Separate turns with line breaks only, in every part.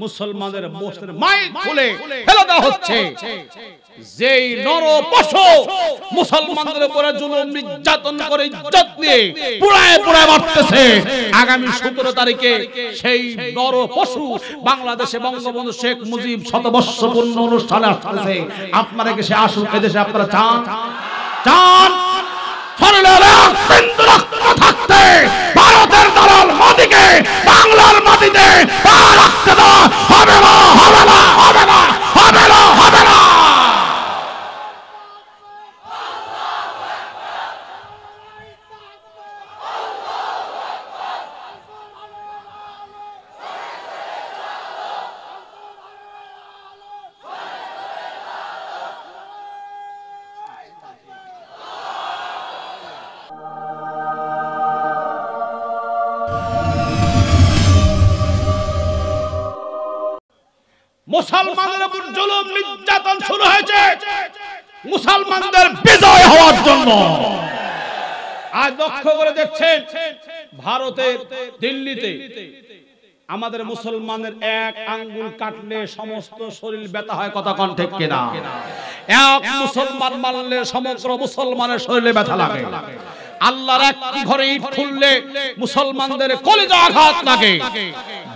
মুসলমানদের মসজিদের মাইক খুলে ফেলে দেওয়া হচ্ছে। যেই নর পশু মুসলমানদের উপরে জুলুম নির্যাতন করে ইজ্জত নিয়ে পুড়ায় পুড়ায় মারতেছে, আগামী 17 তারিখে সেই নর পশু বাংলাদেশে বঙ্গবন্ধু শেখ মুজিব শতবর্ষপূর্ণ অনুষ্ঠানে আসছে। আপনারা কি সে আসুক এদেশে? আপনারা চান? চান? থাকতে ভারতের দালাল মোদিকে বাংলার মাটিতে পা রাখতে দেওয়া হবে না, হবে না, হবে না, হবে না, হবে না। মুসলমানদের উপর জুলুম নির্যাতন শুরু হয়েছে মুসলমানদের বিজয় হওয়ার জন্য। আজ লক্ষ্য করে দেখছেন ভারতের দিল্লিতে আমাদের মুসলমানের এক আঙ্গুল কাটলে সমস্ত শরীর ব্যথা হয়, কথা কোন ঠিক কিনা? এক মুসলমান মারলে সমগ্র মুসলমানের শরীরে ব্যথা লাগে। আল্লাহর একটি ঘরে ইট খুললে মুসলমানদের কলিজা আঘাত লাগে।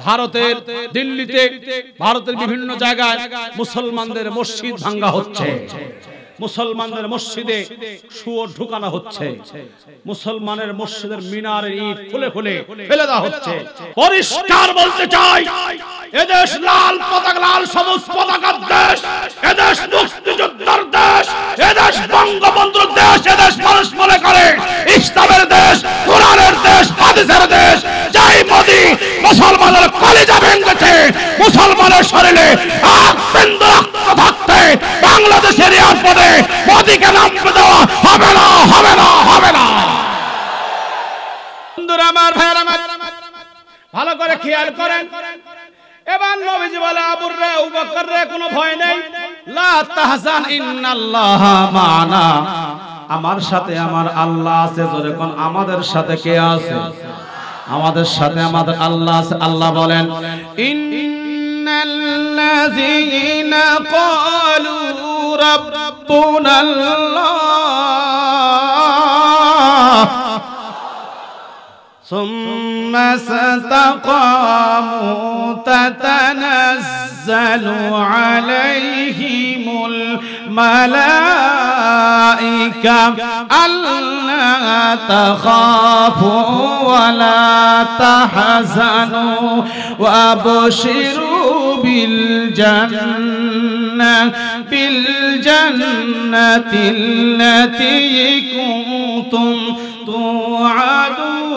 ভারতের দিল্লিতে, ভারতের বিভিন্ন জায়গায় মুসলমানদের মসজিদ ভাঙ্গা হচ্ছে, মুসলমানদের মসজিদে শুয়োর ঢুকানো হচ্ছে, মুসলমানের মসজিদের মিনারের ইট খুলে খুলে ফেলে দেওয়া হচ্ছে। পরিষ্কার বলতে চাই, এদেশ লাল পতাকা, লাল সবুজ পতাকার দেশ, এদেশ মুক্তিযোদ্ধার দেশ, এদেশ বঙ্গবন্ধুর দেশ, এদেশ মানুষ মনে করে ইসলামের দেশ, কোরআনের দেশ, হাদিসের দেশ। জয় মোদি মুসলমানের কলিজা ভেঙেছে, মুসলমানের শরীরে বিন্দু রক্ত থাকতে বাংলাদেশের এয়ারপোর্টে মোদিকে নামতে দেওয়া হবে না, হবে না, হবে না। বন্ধুরা আমার, ভাইয়েরা আমার, ভালো করে খেয়াল করেন। এবার নবীজি বলে, আবুর রে, আবু বকর রে, কোনো ভয় নেই, লা তাহজান ইন্নাল্লাহা মা'না, আমার সাথে আমার আল্লাহ আছে। জোরে কোন, আমাদের সাথে কে আছে? আমাদের সাথে আমাদের আল্লাহ আছে। আল্লাহ বলেন, ইন্নাল্লাযীনা ক্বালু রাব্বুনাল্লাহ সুম্মা ইসতাকামু তাতানাজ্জালু আলাইহিমুল মালাইকা আল্লা তাখাফু ওয়া লা তাহজানু ওয়া আবশিরু বিল জান্নাতিল্লাতী কুনতুম তুআদুন।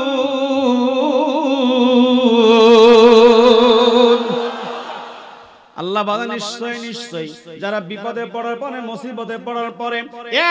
আল্লাহ বলেন, নিশ্চয় নিশ্চয় যারা বিপদে পড়ার পরে, মুসিবতে পড়ার পরে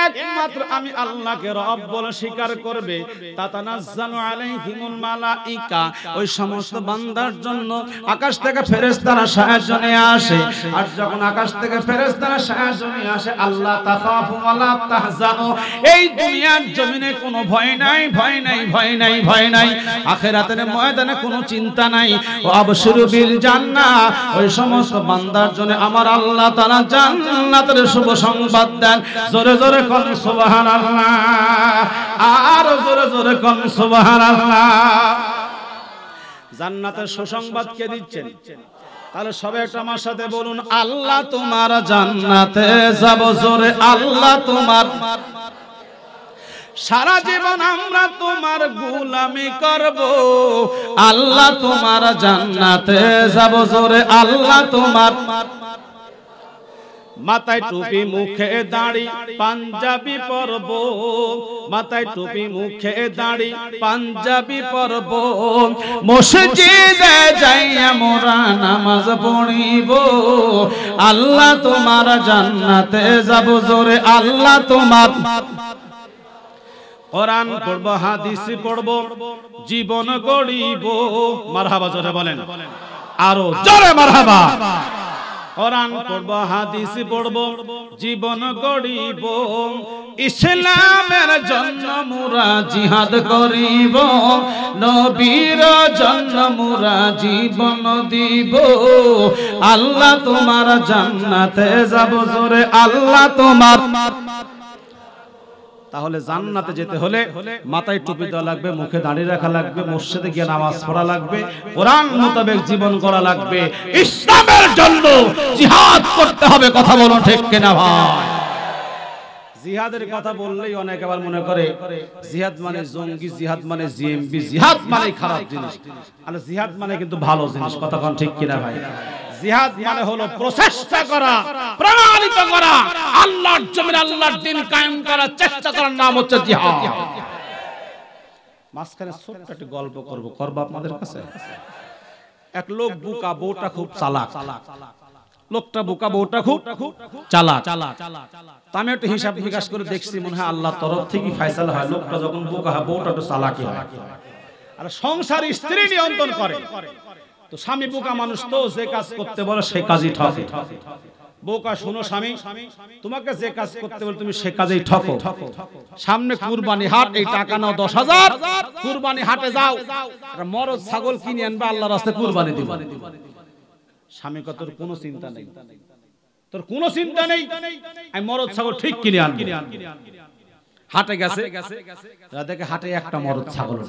একমাত্র আমি আল্লাহকে রব বলে স্বীকার করবে, তাতানাজ্জালু আলাইহিমুল মালাইকা, ওই সমস্ত বান্দার জন্য আকাশ থেকে ফেরেশতারা সাহায্য নিয়ে আসে। আর যখন আকাশ থেকে ফেরেশতারা সাহায্য নিয়ে আসে, আল্লাহ তাখাফু ওয়া লা তাহজানু, এই দুনিয়ার জমিনে কোনো ভয় নাই, ভয় নাই, ভয় নাই, ভয় নাই। আখিরাতের ময়দানে কোনো চিন্তা নাই। ওয়া আবশিরু বিল জান্নাহ, ওই সমস্ত বান্দার জন্য আমার আল্লাহ তাআলা জান্নাতের শুভ সংবাদ দেন। জোরে জোরে কোন সুবহানাল্লাহ, আর জোরে জোরে কোন সুবহানাল্লাহ। জান্নাতের সুসংবাদ কে দিচ্ছেন? তাহলে সবাই একটু আমার সাথে বলুন, আল্লাহ তোমার জান্নাতে যাব। জোরে, আল্লাহ তোমার, সারা জীবন আমরা তোমার গোলামি করব, আল্লাহ তোমার জান্নাতে যাব। জোরে, আল্লাহ তোমার। মাথায় টুপি, মুখে দাড়ি, পাঞ্জাবি পরব, মাথায় টুপি, মুখে দাড়ি, পাঞ্জাবি পরব, মসজিদে যাইয়া মোরা নামাজ পড়িব, আল্লাহ তোমার জান্নাতে যাব। জোরে, আল্লাহ তোমার। কোরআন পড়ব, হাদিস পড়ব, জীবন গড়িব। মারহাবা, জোরে বলেন, আরো জোরে মারহাবা। কোরআন পড়ব হাদিস পড়ব জীবন গড়িব ইসলামের জন্য মোরা জিহাদ করিব নবীর জন্য মোরা জীবন দিব আল্লাহ তোমার জান্নাতে যাব জোরে আল্লাহ তোমার। তাহলে জান্নাতে যেতে হলে মাথায় টুপি দেওয়া লাগবে, মুখে দাড়ি রাখা লাগবে, মসজিদে গিয়ে নামাজ পড়া লাগবে, কোরআন মোতাবেক জীবন করা লাগবে, ইসলামের জন্য জিহাদ করতে হবে। কথা বলো ঠিক কিনা ভাই? জিহাদের কথা বললেই অনেক আবার মনে করে জিহাদ মানে জঙ্গি, জিহাদ মানে জিএমবি, জিহাদ মানে খারাপ জিনিস। আর জিহাদ মানে কিন্তু ভালো জিনিস। কথা কোন ঠিক কিনা ভাই? জিহাদ মানে হলো প্রচেষ্টা করা, প্রণালিত করা, আল্লাহর জমিনে আল্লাহর দ্বীন কায়েম করার চেষ্টা করার নাম হচ্ছে জিহাদ। মাঝখানে ছোট্ট একটা গল্প করব আপনাদের কাছে। এক লোক বোকা, বউটা খুব চালাক। লোকটা বোকা, বউটা খুব চালাক। আমি একটু হিসাব নিকাশ করে দেখছি, মনে হয় আল্লাহর তরফ থেকে ফয়সালা হয়। লোকটা যখন বোকা হয়, বউটা একটু চালাকি হয়, আর সংসার স্ত্রী নিয়ন্ত্রণ করে। তো স্বামী বোকা মানুষ, তো যে কাজ করতে বলে সে কাজই ঠকে। বোকা শোনো স্বামী, তোমাকে যে কাজ করতে বলে তুমি সে কাজেই ঠকো। সামনে কুরবানি হাট, এই টাকা নাও 10,000, কুরবানি হাটে যাও, মরদ ছাগল কিনে আনবে, আল্লাহর রাস্তায় কুরবানি দিবা। স্বামী কত, তোর কোনো চিন্তা নেই, তোর কোনো চিন্তা নেই, আমি মরদ ছাগল ঠিক কিনে আনবো। হাটে গেছে, দেখে হাটে একটা মরদ ছাগল।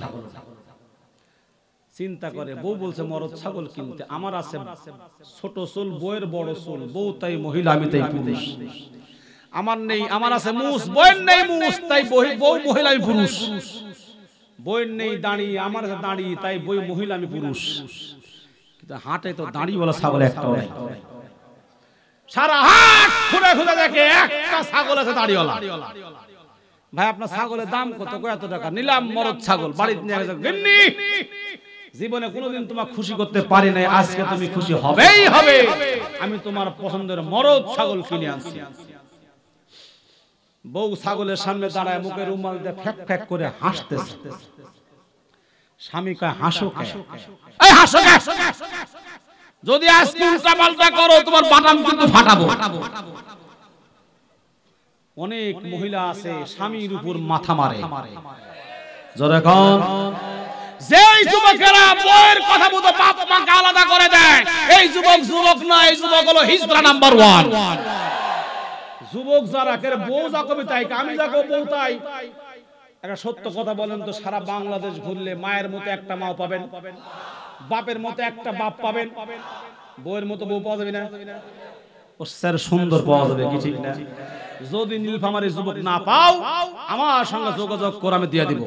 চিন্তা করে, বউ বলছে মরদ ছাগল কিনতে, আমার আছে ছোট চুল, বউয়ের বড় চুল, বউ তাই মহিলা, আমি তাই পুরুষ। আমার নেই, আমার আছে মুছ, বউয়ের নেই মুছ, তাই বউ মহিলা, আমি পুরুষ। বউয়ের নেই দাড়ি, আমার আছে দাড়ি, তাই বউ মহিলা, আমি পুরুষ। কিন্তু হাটে তো দাড়ি বলা ছাগল একটা নেই। সারা হাট খুঁড়ে খুঁড়ে দেখে একটা ছাগল আছে দাড়িওয়ালা। ভাই আপনার ছাগলের দাম কত? এত টাকা। নিলাম মরদ ছাগল, বাড়িতে নিয়ে গেছে। গিন্নি, জীবনে কোনোদিন তোমাকে খুশি করতে পারি নাই, আজকে তুমি খুশি হবেই হবে, আমি তোমার পছন্দের মরদ ছাগল কিনে আনছি। বউ ছাগলের সামনে দাঁড়ায়, মুখে রুমাল দিয়ে ফ্যাক ফ্যাক করে হাসতেছে। স্বামী কয়, হাসো কে? এই হাসো কে? যদি আজকে উল্টা পাল্টা করো তোমার বাটাম কিন্তু ফাটাবো। অনেক মহিলা আছে স্বামীর উপর মাথা মারে। জোরে কোন? যেই যুবকেরা বউয়ের কথা মতো বাপ মাকে আলাদা করে দেয়, এই যুবক যুবক না, এই যুবক হলো হিজড়া নাম্বার 1। যুবক যারা করে বউ যা কবি তাই, আমি যা কব বউ তাই। একটা সত্য কথা বলেন তো, সারা বাংলাদেশ ঘুরলে মায়ের মতো একটা মাও পাবেন, বাপের মতো একটা বাপ পাবেন, বউয়ের মতো বউ পাওয়া যাবে না? ও স্যার সুন্দর পাওয়া যাবে কি ঠিক না? যদি নীলফামারী যুবক না পাও, আমার সঙ্গে যোগাযোগ করে আমি দিয়ে দিব।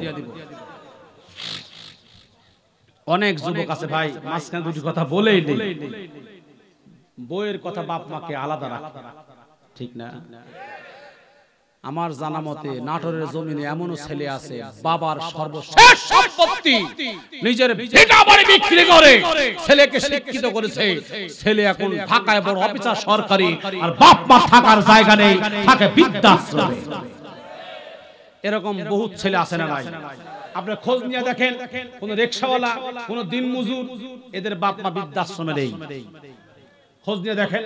অনেক যুবক আছে ভাই, মাঝখানে দুটি কথা বলেই নেই, বউয়ের কথা বাপ মাকে আলাদা রাখে, ঠিক না? আমার জানা মতে নাটোরের জমিনে এমনও ছেলে আছে, বাবার সর্বশেষ সম্পত্তি নিজের ভিটা বাড়ি বিক্রি করে ছেলেকে শিক্ষিত করেছে। ছেলে এখন ঢাকায় বড় অফিসার সরকারি, আর বাপ মা থাকার জায়গা নেই, থাকে বৃদ্ধাশ্রমে। এরকম বহুত ছেলে আছে না নাই? আপনার খোঁজ নিয়ে দেখেন, কোন রিকশাওয়ালা, কোন দিনমজুর, এদের বাপ মা বৃদ্ধাশ্রমে নেই। খোঁজ নিয়ে দেখেন,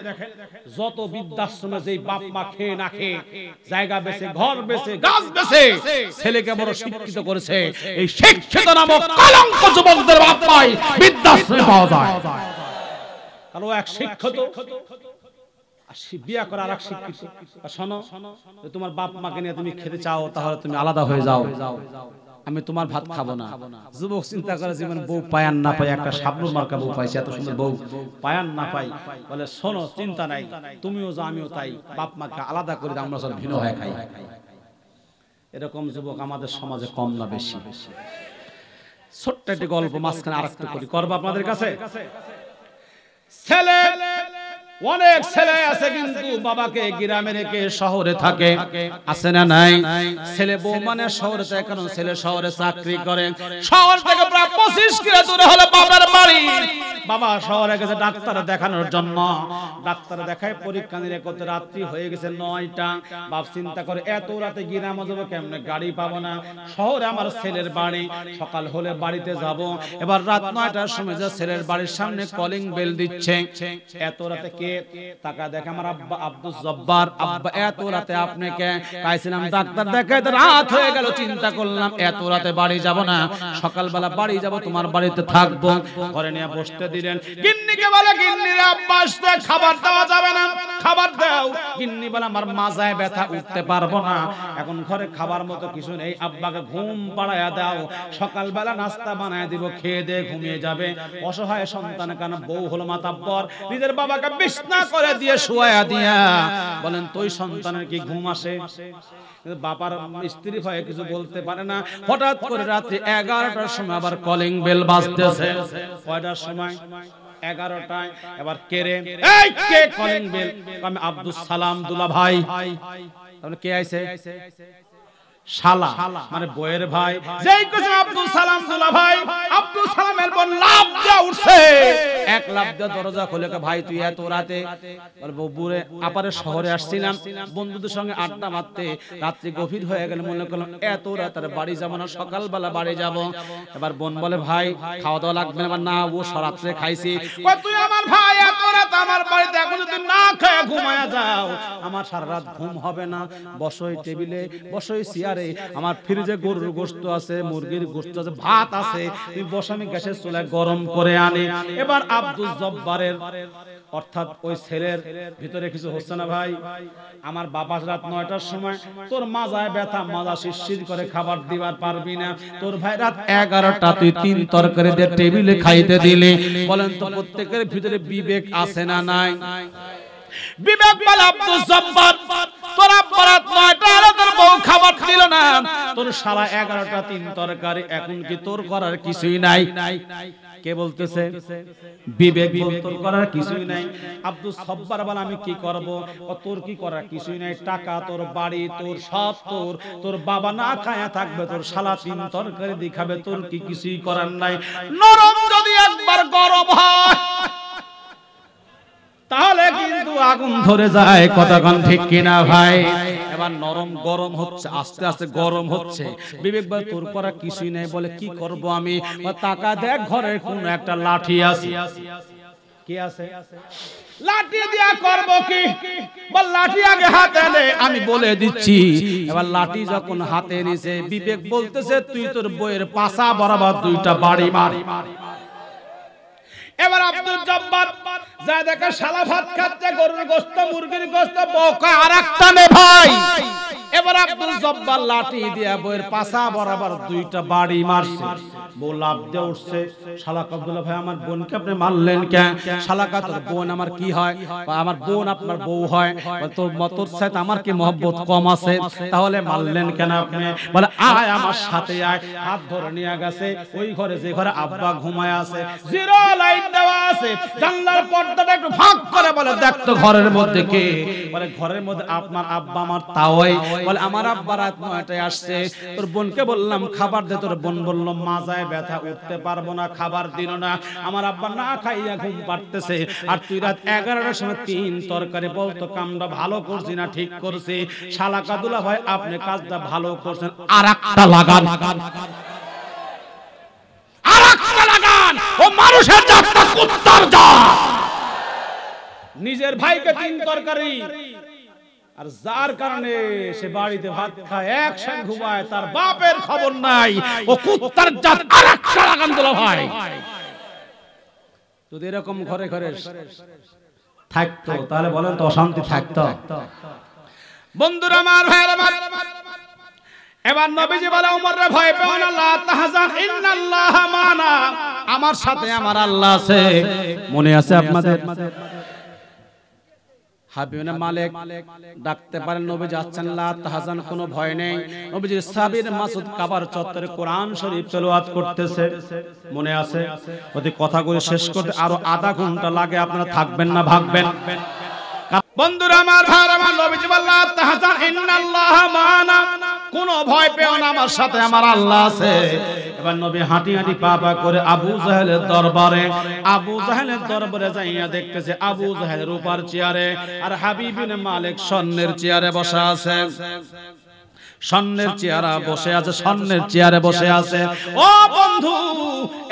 যত বৃদ্ধাশ্রমে যেই বাপ মা খেয়ে না খেয়ে জায়গা বেচে, ঘর বেচে, গাছ বেচে ছেলেকে বড় শিক্ষিত করেছে, এই শিক্ষিত নামক কলঙ্ক যুবকদের বাপ মাই বৃদ্ধাশ্রমে পাওয়া যায়। কারণ এক শিক্ষিত বিয়া করা আর এক শিক্ষিত। শোনো, তোমার বাপ মাকে নিয়ে তুমি খেতে চাও, তাহলে তুমি আলাদা হয়ে যাও, আমি তোমার ভাত খাবো না। যুবক চিন্তা করে, জীবন বউ পায়ান না পাই, একটা শাবনূর মার্কা বউ পাইছে, এত সুন্দর বউ পায়ান না পাই, বলে শোনো চিন্তা নাই, তুমিও যা আমিও তাই, বাপ মাকে আলাদা করে আমরা সব ভিন্ন হয়ে খাই। এরকম যুবক আমাদের সমাজে কম না বেশি? ছোট্ট একটি গল্প মাঝখানে আরেকটু করি, করবো আপনাদের কাছে। ছেলে, অনেক ছেলে আছে কিন্তু বাবাকে গ্রামে রেখে শহরে থাকে, আছে না নাই? ছেলে বউ মানে শহরে থাকে, কারণ ছেলে শহরে চাকরি করে, শহর থেকে বাপ 25 কিলো দূরে হলো বাবার বাড়ি। বাবা শহরে গেছে ডাক্তার দেখানোর জন্য। ডাক্তার দেখায় পরীক্ষা নিরীক্ষা করতে রাত্রি হয়ে গেছে 9টা। বাপ চিন্তা করে এত রাতে গ্রামে যাবো কেমনে, গাড়ি পাবো না। শহরে আমার ছেলের বাড়ি, সকাল হলে বাড়িতে যাব। এবার রাত 9টার সময় যে ছেলের বাড়ির সামনে কলিং বেল দিচ্ছে। এত রাতে কে? টাকা দেখে আমার আব্বা আব্দুল জব্বার। আব্বা এত রাতে আপনি কে? কাইছিলাম ডাক্তার দেখায় তো রাত হয়ে গেল। চিন্তা করলাম এত রাতে বাড়ি যাব না, সকালবেলা বাড়ি যাব, তোমার বাড়িতে থাকবো। ঘরে নিয়ে বসতে দিলেন। গিন্নিকে বলে গিন্নি রে আব্বা আসতে খাবার দেওয়া যাবে না, খাবার দাও। গিন্নি বলে আমার মাজায় ব্যথা, উঠতে পারবো না, এখন ঘরে খাবার মতো কিছু নেই, আব্বাকে ঘুম পাড়ায়া দাও, সকালবেলা নাস্তা বানায় দিব, খেয়ে দিয়ে ঘুমিয়ে যাবে। অসহায় সন্তান কেন বউ হলো মাতাব্বর, নিজের বাবাকে বিছনা করে দিয়ে শুয়ায়া দিয়া বলেন তুই সন্তানের কি ঘুম আসে? বাবার স্ত্রী ভয়ে কিছু বলতে পারে না। হঠাৎ করে রাত্রি 11টার সময় আবার কলিং বেল বাজতেছে। কয়টার সময়? 11টায়। এবার কে রে? এই কে কলিং বেল? আমি আব্দুল সালাম দুলা ভাই। তাহলে কে আইছে? শালা মানে বউয়ের ভাই। যেই কইছে আব্দুল সালাম দুলা ভাই, আব্দুল সালামের বোন লাফ দিয়ে উঠছে। এক লাফ দিয়ে দরজা খুলে কে ভাই তুই এত রাতে? আর বউরে আপারে শহরে আসছিলাম বন্ধুদের সঙ্গে আড্ডা মারতে, রাত্রি গভীর হয়ে গেল, মনে করলাম এত রাত আর বাড়ি যাব না, সকালবেলা বাড়ি যাব। এবার বোন বলে ভাই খাওয়া দাওয়া লাগবে না। না ও রাত্রে খাইছি। কই তুই আমার ভাই এত রাত আমার বাড়িতে, এখন যদি না খেয়ে ঘুমায়া যাও আমার সারা রাত ঘুম হবে না। বসই টেবিলে, বসই চেয়ারে, আমার ফ্রিজে গরুর গোশত আছে, মুরগির গোশত আছে, ভাত আছে, তুই বস, আমি গ্যাসের চুলায় গরম করে আনি। এবার আব্দুল জব্বারের অর্থাৎ ওই ছেলের ভিতরে কিছু হচ্ছে না ভাই। আমার বাবা রাত 9টার সময় তোর মাজায় ব্যথা, মাজা শিরশির করে, খাবার দিবার পারবি না। তোর ভাই রাত 11টা তুই 3 তরকারি দিয়ে টেবিলে খাইতে দিলে। বলেন তো প্রত্যেকের ভিতরে বিবেক আছে না নাই? বিবেক বলে আব্দুল জব্বার তোর আব্বা রাত 9টা তোর বউ খাবার দিল না, তোর শালা 11টা 3 তরকারি, এখন কি তোর করার কিছুই নাই? কে বলতেছে? বিবেক বল তোর করার কিছুই নাই। আব্দুল জব্বার বলে আমি কি করব? তোর কি করার কিছুই নাই, টাকা তোর, বাড়ি তোর, সব তোর, তোর বাবা না খায়া থাকবে, তোর শালা 3 তরকারি দিয়ে খাবে, তোর কি কিছুই করার নাই। নরম যদি একবার গরম হয় তাহলে কিন্তু আগুন ধরে যায়, কতক্ষণ ঠিক কিনা ভাই? এবার নরম গরম হচ্ছে, আস্তে আস্তে গরম হচ্ছে। বিবেক ভাই তোর করা কিছুই নাই। বলে কি করব আমি? টাকা দেখ ঘরে কোন একটা লাঠি আছে। কি আছে? লাঠি দিয়া করব কি? বল লাঠি আগে হাতে নে, আমি বলে দিচ্ছি। এবার লাঠি যখন হাতে নিছে, বিবেক বলতেছে তুই তোর বইয়ের পাছা বরাবর 2টা বাড়ি মার। এবার আব্দুল জব্বার যা দেখে শালা ভাত খাচ্ছে, গরুর গোশত, মুরগির গোশত, বউকা আরেকটা নে ভাই। এবার আব্দুল জব্বার লাঠি দিয়া বইয়ের পাছা বরাবর 2টা বাড়ি মারছে। বউ লাফ দিয়ে উঠছে। শালা আব্দুল্লাহ ভাই আমার বোনকে আপনি মারলেন কেন? শালা কা তোর বোন আমার কি হয়? আমার বোন আপনার বউ হয়। তোর সাথে আমার কি মহব্বত কম আছে? তাহলে মারলেন কেন আপনি? বলে আয় আমার সাথে আয়। হাত ধরে নিয়ে গেছে ওই ঘরে, যে ঘরে আব্বা ঘুমায় আছে, জিরো লাইট দেওয়া আছে, জানলার পর্দাটা একটু ফাঁক করে বলে দেখ তো ঘরের মধ্যে কে? বলে ঘরের মধ্যে আপনার আব্বা। আমার তাওই। বলে আমার আব্বা রাত 9টায় আসছে, তোর বোনকে বললাম খাবার দে, তোর বোন বলল মাজায় ব্যথা, উঠতে পারবো না, খাবার দিল না, আমার আব্বা না খাইয়া ঘুম পাড়তেছে, আর তুই রাত 11টার সময় 3 তরকারি। বলতো কামটা ভালো করছি না ঠিক করছি? শালা কাদুলা ভাই আপনি কাজটা ভালো করছেন, আরেকটা লাগান, আরেকটা লাগান। ও মানুষের জাতটা কুত্তার জাত। নিজের ভাইকে 3 তরকারি, আর যার কারণে সে বাড়িতে ভাত খায়, একসঙ্গে ঘুমায়, তার বাপের খবর নাই। ও কুত্তার জাত, আরেকটা লাগান দুলা ভাই। যদি এরকম ঘরে ঘরে থাকতো তাহলে বলেন তো অশান্তি থাকতো? বন্ধুরা আমার, ভাইরা আমার, এবার নবীজি বলে ওমর রে ভয় পেও না, লা তাহজান ইন্নাল্লাহা মানা, আমার সাথে আমার আল্লাহ আছে। মনে আছে আপনাদের? হাবিবুনা মালিক ডাকতে পারেন, নবী যাচ্ছেন, লা তাহজান, কোনো ভয় নেই। নবীজি সাবির মাসুদ কাবার চত্বরে কোরআন শরীফ তেলাওয়াত করতেছে। মনে আছে? ওই কথাগুলো শেষ করতে আরো আধা ঘন্টা লাগে, আপনারা থাকবেন না ভাগবেন? বন্ধুরা আমার, ভাইরা আমার, নবীজি বললেন লা তাহজান ইন্নাল্লাহা মানা, কোনো ভয় পেও না, আমার সাথে আমার আল্লাহ আছে। এবার নবী হাঁটি হাঁটি পা পা করে আবু জাহেলের দরবারে যাইয়া দেখতেছে আবু জাহেল রূপার চেয়ারে আর হাবিব বিন মালিক স্বর্ণের চেয়ারে বসা আছে। স্বর্ণের চেয়ারে বসে আছে। ও বন্ধু,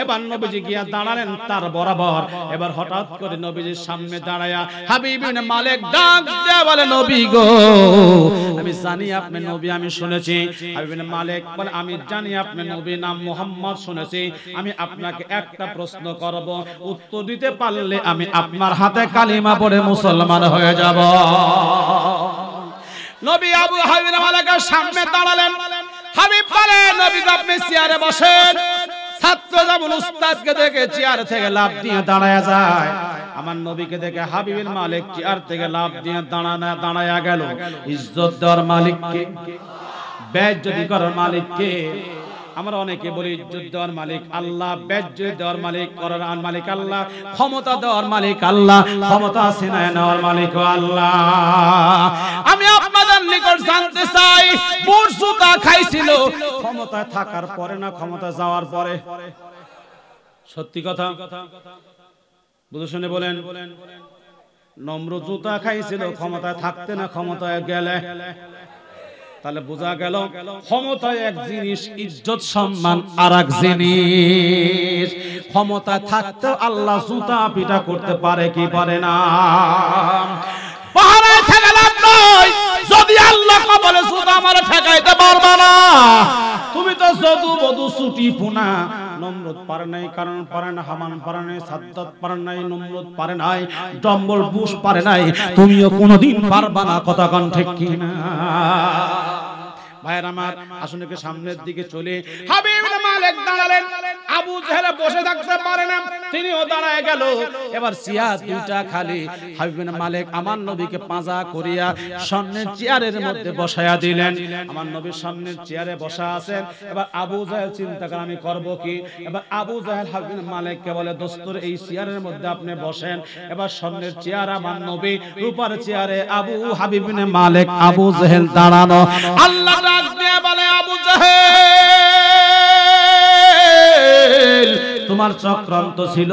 এবার নবীজি গিয়া দাঁড়ালেন তার বরাবর। এবার হঠাৎ করে নবীজির সামনে দাঁড়ায়া হাবিব বিন মালিক ডাক দিয়ে বলে, নবী গো, আমি জানি আপনি নবী, আমি শুনেছি। হাবিব বিন মালিক বলে, আমি জানি আপনি নবী, নাম মুহাম্মদ শুনেছি। আমি আপনাকে একটা প্রশ্ন করব, উত্তর দিতে পারলে আমি আপনার হাতে কালিমা পড়ে মুসলমান হয়ে যাব। নবী হাবিব বিন মালিকের সামনে দাঁড়ালেন। হাবিব বলে, নবী আপনি চেয়ারে বসেন। ছাত্র যেমন উস্তাদকে দেখে চেয়ার থেকে লাফ দিয়ে দাঁড়ায় যায়, আমার নবীকে দেখে হাবিব বিন মালিক চেয়ার থেকে লাফ দিয়ে দাঁড়ায়া গেল। ইজ্জত দেওয়ার মালিককে, বেইজ্জতি করার মালিককে। আমরা অনেকে বলি ইজ্জত দেওয়ার মালিক আল্লাহ, বেইজ্জতি দেওয়ার মালিক করার মালিক আল্লাহ, ক্ষমতা দেওয়ার মালিক আল্লাহ, ক্ষমতা ছিনায় নেওয়ার মালিক আল্লাহ। আমি আপনাদের নিকট জানতে চাই, বুরসুতা খাইছিল ক্ষমতা থাকার পরে না ক্ষমতা যাওয়ার পরে? সত্যি কথা বুঝে শুনে বলেন। নমরুদ জুতা খাইছিল ক্ষমতায় থাকতে না ক্ষমতায় গেলে? তাহলে বোঝা গেল ক্ষমতায় এক জিনিস, ইজ্জত সম্মান আর এক জিনিস। ক্ষমতায় থাকতে আল্লাহ জুতা পিটা করতে পারে কি পারে না? পাহাড়ে থেকে লাভ নাই, যদি আল্লাহ বলে জুতা আমারে ঠেকাইতে পারবে না। তুমি তো যদু বধু ছুটি পুনা। নমরুদ পারে নাই, কারণ পারে না, হামান পারে নাই, সাদ্দাত পারে নাই, নমরুদ পারে নাই, ডম্বল বুশ পারে নাই, তুমিও কোনোদিন পারবা না। কথা কোন ঠিক কি না? ভাইয়ের আমার, আসুন একটু সামনের দিকে চলে। হাবিব বিন মালিক দাঁড়ালেন। আবু জাহেল বসে থাকতে পারে না, তিনিও দাঁড়ায় গেল। এবার চেয়ার দুইটা খালি। হাবিব বিন মালিক আমার নবীকে পাঁজা করিয়া স্বর্ণের চেয়ারের মধ্যে বসায়া দিলেন। আমার নবীর স্বর্ণের চেয়ারে বসা আছেন। এবার আবু জাহেল চিন্তা করে, আমি করব কি? এবার আবু জাহেল হাবিব বিন মালিককে বলে, দোস্তর এই চেয়ারের মধ্যে আপনি বসেন। এবার স্বর্ণের চেয়ার আমার নবী, রূপার চেয়ারে হাবিব বিন মালিক, আবু জাহেল দাঁড়ানো। আল্লাহ ডাক দিয়ে বলে, আবু জাহেল, তোমার চক্রান্ত ছিল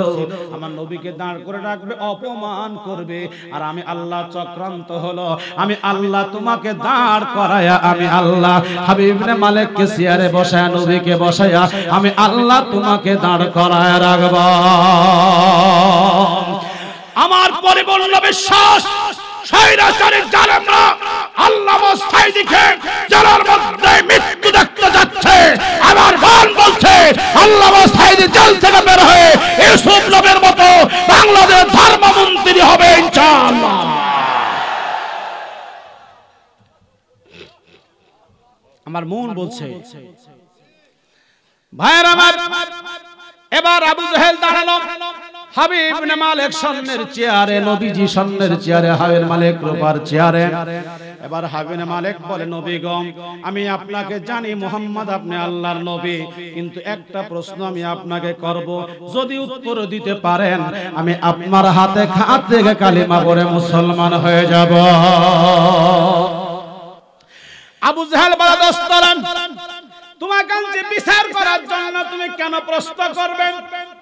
আমার নবীকে দাঁড় করে রাখবে, অপমান করবে। আর আমি আল্লাহ চক্রান্ত হলো, আমি আল্লাহ তোমাকে দাঁড় করায়া, আমি আল্লাহ হাবিব বিন মালিককে চেয়ারে বসায়া, নবীকে বসায়া, আমি আল্লাহ তোমাকে দাঁড় করায়া রাখব। আমার পরিপূর্ণ বিশ্বাস, স্বৈরাচারীর জালেমরা আল্লাহ অবস্থায় দেখে যার মধ্যে মৃত্যু দেখতে যাচ্ছে, আমার মন বলছে আল্লাহ অবস্থায় জেল থেকে বের হয়ে ইউসুফ নবীর মতো বাংলাদেশ ধর্মমন্ত্রী হবে ইনশাআল্লাহ। আমার মন বলছে। ভাইরা আমার, এবার আবু জাহেল দাঁড়ালো। হাবিব বিন মালিক স্বর্ণের চেয়ারে, নবীজি স্বর্ণের চেয়ারে, হাবিব মালিক রূপার চেয়ারে। এবার হাবিব বিন মালিক বলে, নবী গো, আমি আপনাকে জানি মুহাম্মদ আপনি আল্লাহর নবী, কিন্তু একটা প্রশ্ন আমি আপনাকে করব, যদি উত্তর দিতে পারেন আমি আপনার হাতে থেকে কালিমা পড়ে মুসলমান হয়ে যাব। আবু জাহেল বলে, দোস্তরাম, তোমাকে বিচার করার জন্য তুমি কেন প্রশ্ন করবে?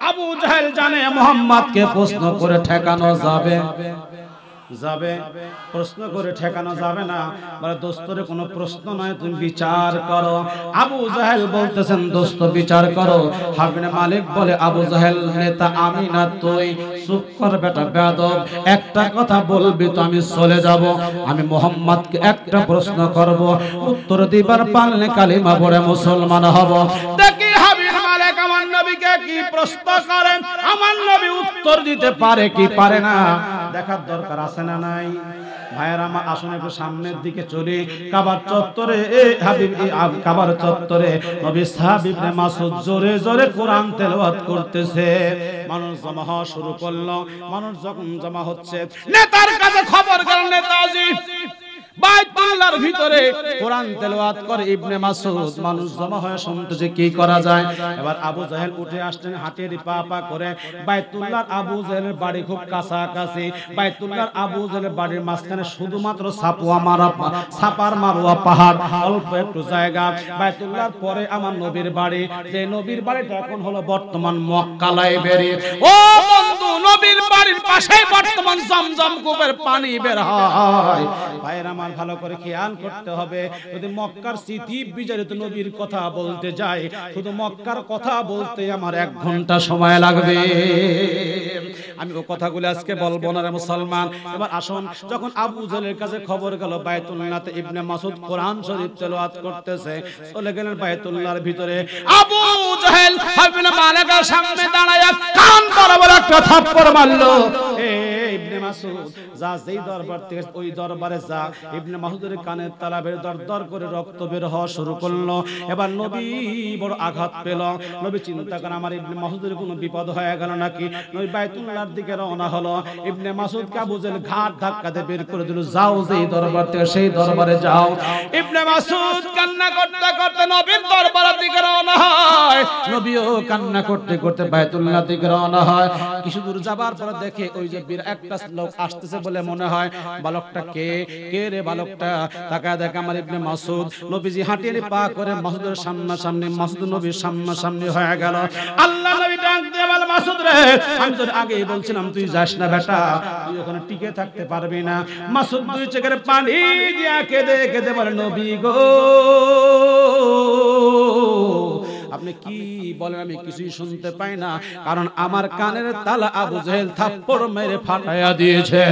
আবু জাহেল জানে মুহাম্মদকে প্রশ্ন করে ঠেকানো যাবে প্রশ্ন করে ঠেকানো যাবে না। বলে, দোস্তরে কোনো প্রশ্ন নয়, তুমি বিচার করো। আবু জাহেল বলতেছেন, দোস্ত বিচার করো। হাবিব বিন মালিক বলে, আবু জাহেল নেতা আমি না তুই, চুপ কর বেটা বেয়াদব, একটা কথা বলবি তো আমি চলে যাব। আমি মুহাম্মদকে একটা প্রশ্ন করব, উত্তর দিবার পারলে কালিমা পড়ে মুসলমান হব। দেখি হাবিব বিন মালিক আমার নবীকে কি প্রশ্ন করেন, আমার নবী উত্তর দিতে পারে কি পারে না, দেখার দরকার আছে না নাই? ভাইয়েরা আমার, আসুন একটু সামনের দিকে চলি। কাবার চত্বরে কাবার চত্বরে নবী সাহাবী ইবনে মাসউদ জোরে জোরে কোরআন তেলাওয়াত করতেছে। মানুষ জমা হওয়া শুরু করলো। মানুষ যখন জমা হচ্ছে, নেতার কাছে খবর গেল, নেতাজি বাইতুল্লাহর ভিতরে কোরআন তেলাওয়াত করে ইবনে মাসউদ, মানুষ জমা হয়ে শুনতেছে কি করা যায়। এবার আবু জাহেল উঠে আসলেন হাঁটিয়ে পা পা করে। বাইতুল্লাহর আবু জাহেলের বাড়ি খুব কাছাকাছি। বাইতুল্লাহর আবু জাহেলের বাড়ির মাঝখানে শুধুমাত্র সাপার মারওয়া পাহাড়, অল্প একটু জায়গা। বাইতুল্লাহর পরে আমার নবীর বাড়ি, যে নবীর বাড়িটা এখন হলো বর্তমান মক্কা লাইব্রেরি। ও বন্ধু, নবীর বাড়ির পাশে বর্তমান জমজম কূপের পানি বের হয়। ভাইয়ের আমার ভালো করে খেয়াল করতে হবে, যদি মক্কার স্মৃতি বিজড়িত নবীর কথা বলতে যাই, শুধু মক্কার কথা বলতে আমার 1 ঘন্টা সময় লাগবে। আমি ও কথাগুলো আজকে বলবো না রে মুসলমান। এবার আসুন, যখন আবু জাহেলের কাছে খবর গেল বাইতুল্লাহতে ইবনে মাসউদ কোরআন শরীফ তেলাওয়াত করতেছে, চলে গেলেন বাইতুল্লাহর ভিতরে। আবু জাহেল ইবনে মালিকের সামনে দাঁড়ায়া কান বরাবর একটা থাপ্পড় মারলো। ইবনে মাসউদ যা, যেই দরবার থেকে ওই দরবারে যা, ইবনে মাসউদের কানের তালা বের দর করে রক্ত বের হওয়া শুরু করলো। এবার নবী বড় আঘাত পেল। নবী চিন্তা করে আমার ইবনে মাসউদের কোনো বিপদ হয়ে গেল নাকি। নবী বাইতুল্লাহর দিকে রওনা হলো। ইবনে মাসউদকে আবু জাহেল ঘাট ধাক্কা দিয়ে বের করে দিল, যাও যেই দরবার থেকে সেই দরবারে যাও। ইবনে মাসউদ কান্না করতে করতে নবীর দরবারের দিকে রওনা হয়। নবীও কান্না করতে করতে বাইতুল্লাহর দিকে রওনা হয়। কিছু দূর যাবার পর দেখে ওই যে একটা লোক আসতেছে বলে মনে হয়। বালকটা কে রে বালকটা? তাকায় দেখে আমার ইবনে মাসউদ। নবীজি হাঁটিয়ে পা করে মাসউদের সামনাসামনি, মাসউদ নবীর সামনাসামনি হয়ে গেল। আল্লাহ নবী ডাক দিয়ে বলে, মাসউদ রে, আমি তোর আগেই বলছিলাম তুই যাস না বেটা, তুই ওখানে টিকে থাকতে পারবি না। মাসউদ 2 চোখের পানি দিয়া কেঁদে কেঁদে বলে, নবী গো, আপনি কি বলেন আমি কিছুই শুনতে পাই না, কারণ আমার কানের তালা আবু জাহেল থাপ্পড় মেরে ফাটাইয়া দিয়েছে।